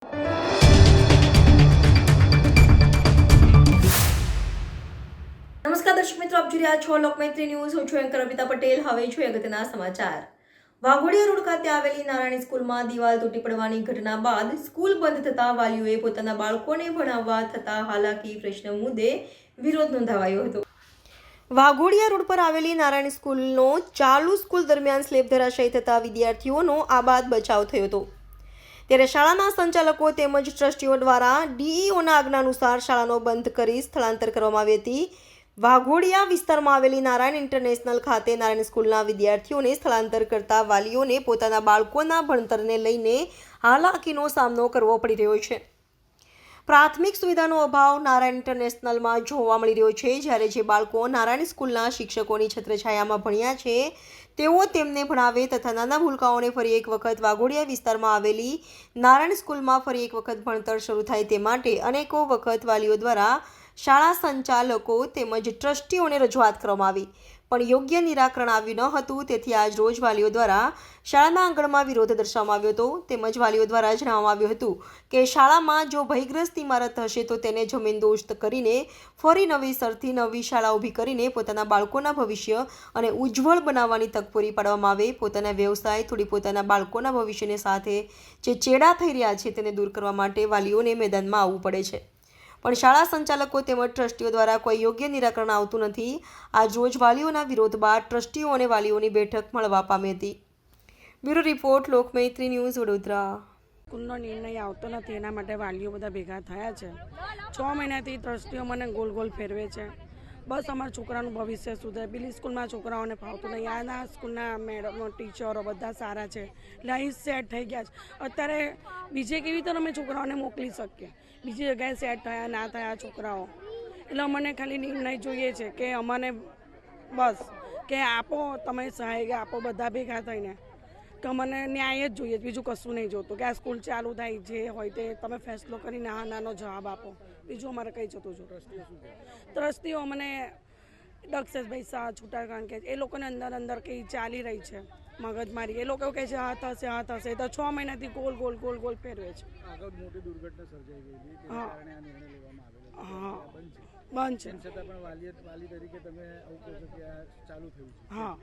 નમસ્કાર દર્શક મિત્રો, આપ જોઈ રહ્યા છો લોકમૈત્રી ન્યૂઝ. હું છું એન્કર અમિતા પટેલ. હવે જોઈએ અગત્યના સમાચાર. વાઘોડિયા રોડ ખાતે આવેલી નારાયણી સ્કૂલમાં દિવાલ તૂટી પડવાની ઘટના બાદ સ્કૂલ બંધ થતા વાલીઓએ પોતાના બાળકોને ભણાવવા થતા હાલાકી પ્રશ્ન મુદ્દે વિરોધ નોંધાવ્યો હતો. વાઘોડિયા રોડ પર આવેલી નારાયણી સ્કૂલનો ચાલુ સ્કૂલ દરમિયાન સ્લેબ ધરાશાયી થતા વિદ્યાર્થીઓનો આબાદ બચાવ થયો હતો. ત્યારે શાળાના સંચાલકો તેમજ ટ્રસ્ટીઓ દ્વારા ડીઈઓના આજ્ઞા અનુસાર શાળાનો બંધ કરી સ્થળાંતર કરવામાં આવી હતી. વાઘોડિયા વિસ્તારમાં આવેલી નારાયણ ઇન્ટરનેશનલ ખાતે નારાયણ સ્કૂલના વિદ્યાર્થીઓને સ્થળાંતર કરતા વાલીઓને પોતાના બાળકોના ભણતરને લઈને હાલાકીનો સામનો કરવો પડી રહ્યો છે. પ્રાથમિક સુવિધાનો અભાવ નારાયણ ઇન્ટરનેશનલમાં જોવા મળી રહ્યો છે. જ્યારે જે બાળકો નારાયણ સ્કૂલના શિક્ષકોની છત્રછાયામાં ભણ્યા છે તેઓ તેમને ભણાવે તથા નાના ભૂલકાઓને ફરી એક વખત વાઘોડિયા વિસ્તારમાં આવેલી નારાયણ સ્કૂલમાં ફરી એક વખત ભણતર શરૂ થાય તે માટે અનેકો વખત વાલીઓ દ્વારા શાળા સંચાલકો તેમજ ટ્રસ્ટીઓને રજૂઆત કરવામાં આવી, પણ યોગ્ય નિરાકરણ આવ્યું ન હતું. તેથી આજ રોજ વાલીઓ દ્વારા શાળાના આંગણમાં વિરોધ દર્શાવવામાં આવ્યો હતો. તેમજ વાલીઓ દ્વારા જણાવવામાં આવ્યું હતું કે શાળામાં જો ભયગ્રસ્ત ઇમારત હશે તો તેને જમીનદોસ્ત કરીને ફરી નવેસરથી નવી શાળા ઊભી કરીને પોતાના બાળકોના ભવિષ્ય અને ઉજ્જવળ બનાવવાની તક પૂરી પાડવામાં આવે. પોતાના વ્યવસાય થોડી પોતાના બાળકોના ભવિષ્યને સાથે જે ચેડા થઈ રહ્યા છે તેને દૂર કરવા માટે વાલીઓને મેદાનમાં આવવું પડે છે, પણ શાળા સંચાલકો તેમજ ટ્રસ્ટીઓ દ્વારા કોઈ યોગ્ય નિરાકરણ આવતું નથી. આજ રોજ વાલીઓના વિરોધ બાદ ટ્રસ્ટીઓ અને વાલીઓની બેઠક મળવા પામી હતી. Bureau report, Lokmaitri news, Vadodara. સ્કૂલનો નિર્ણય આવતો નથી એના માટે વાલીઓ બધા ભેગા થયા છે. 6 મહિનાથી ટ્રસ્ટીઓ મને ગોલ ગોલ ફેરવે છે. બસ અમારા છોકરાનું ભવિષ્ય સુધરે. પેલી સ્કૂલમાં છોકરાઓને ફાવતું નહીં. આના સ્કૂલના મેડમો ટીચરો બધા સારા છે એટલે અહીં સેટ થઈ ગયા છે. અત્યારે બીજે કેવી રીતે અમે છોકરાઓને મોકલી શકીએ? બીજી જગ્યાએ સેટ થયા ના થયા છોકરાઓ, એટલે અમને ખાલી નિર્ણય જોઈએ છે કે અમને બસ કે આપો, તમે સહાય આપો બધા ભેગા થઈને, કે અમને ન્યાય જ જોઈએ, બીજું કશું નહીં જોતું. કે આ સ્કૂલ ચાલુ થાય જે હોય તે તમે ફેસલો કરીને હા નાનો જવાબ આપો, બીજું અમારે કંઈ જતું જો. ટ્રસ્ટીઓ અમને દક્ષેશભાઈ શાહ છૂટા, કારણ કે એ લોકોને અંદર કંઈ ચાલી રહી છે મગજમારી. એ લોકો કહે છે હા થશે તો 6 મહિનાથી ગોલ ગોલ ગોલ ગોલ ફેરવે છે. મોટી દુર્ઘટના સર્જાઈ ગઈ હતી, હા હા બંધ છે. છતાં પણ વાલી તરીકે તમે આવું કહો છો કે આ ચાલુ થયું છે? હા,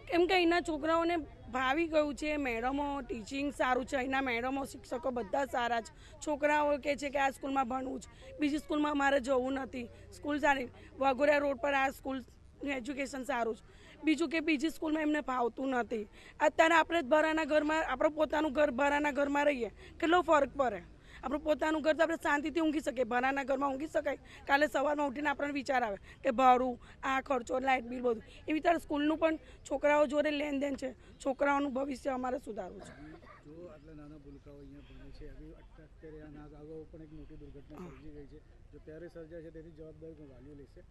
કેમ કે અહીંના છોકરાઓને ભાવી ગયું છે. મેડમો ટીચિંગ સારું છે, અહીંના મેડમો શિક્ષકો બધા સારા છે. છોકરાઓ કહે છે કે આ સ્કૂલમાં ભણવું છે, બીજી સ્કૂલમાં મારે જવું નથી. સ્કૂલ સારી, વાઘોડિયા રોડ પર આ સ્કૂલનું એજ્યુકેશન સારું છે. બીજું કે બીજી સ્કૂલમાં એમને ફાવતું નથી. અત્યારે આપણે જ ભાડાના ઘરમાં, આપણું પોતાનું ઘર ભાડાના ઘરમાં રહીએ, કેટલો ફરક પડે. આપણું પોતાનું ઘર તો આપણે શાંતિથી ઊંઘી શકીએ, ભાડાના ઘરમાં ઊંઘી શકાય? કાલે સવારમાં ઉઠીને આપણને વિચાર આવે કે ભાડું, આ ખર્ચો, લાઇટ બિલ, બધું. એવી રીતે સ્કૂલનું પણ છોકરાઓ જોડે લેનદેન છે. છોકરાઓનું ભવિષ્ય અમારે સુધારવું છે. જો આટલા નાના ભૂલકાઓ અહીંયા ભણે છે, અત્યારે આના અગાઉ પણ એક મોટી દુર્ઘટના સર્જી ગઈ છે. જો ત્યારે સર્જાય છે તેની જવાબદારી વાલીઓ લેશે?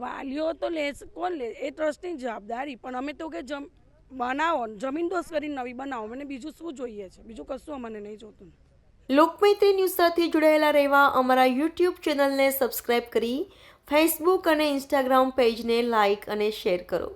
વાલીઓ તો લેશે, કોણ લે? એ ટ્રસ્ટની જવાબદારી. પણ અમે તો કે બનાવો, જમીન દોસ્ત કરીને નવી બનાવો. મને બીજું શું જોઈએ છે? બીજું કશું અમને નહીં જોતું. લોકમૈત્રી ન્યૂઝ સાથે જોડાયેલા રહેવા અમારા યુટ્યુબ ચેનલને સબસ્ક્રાઇબ કરી ફેસબુક અને ઇન્સ્ટાગ્રામ પેજને લાઇક અને શેર કરો.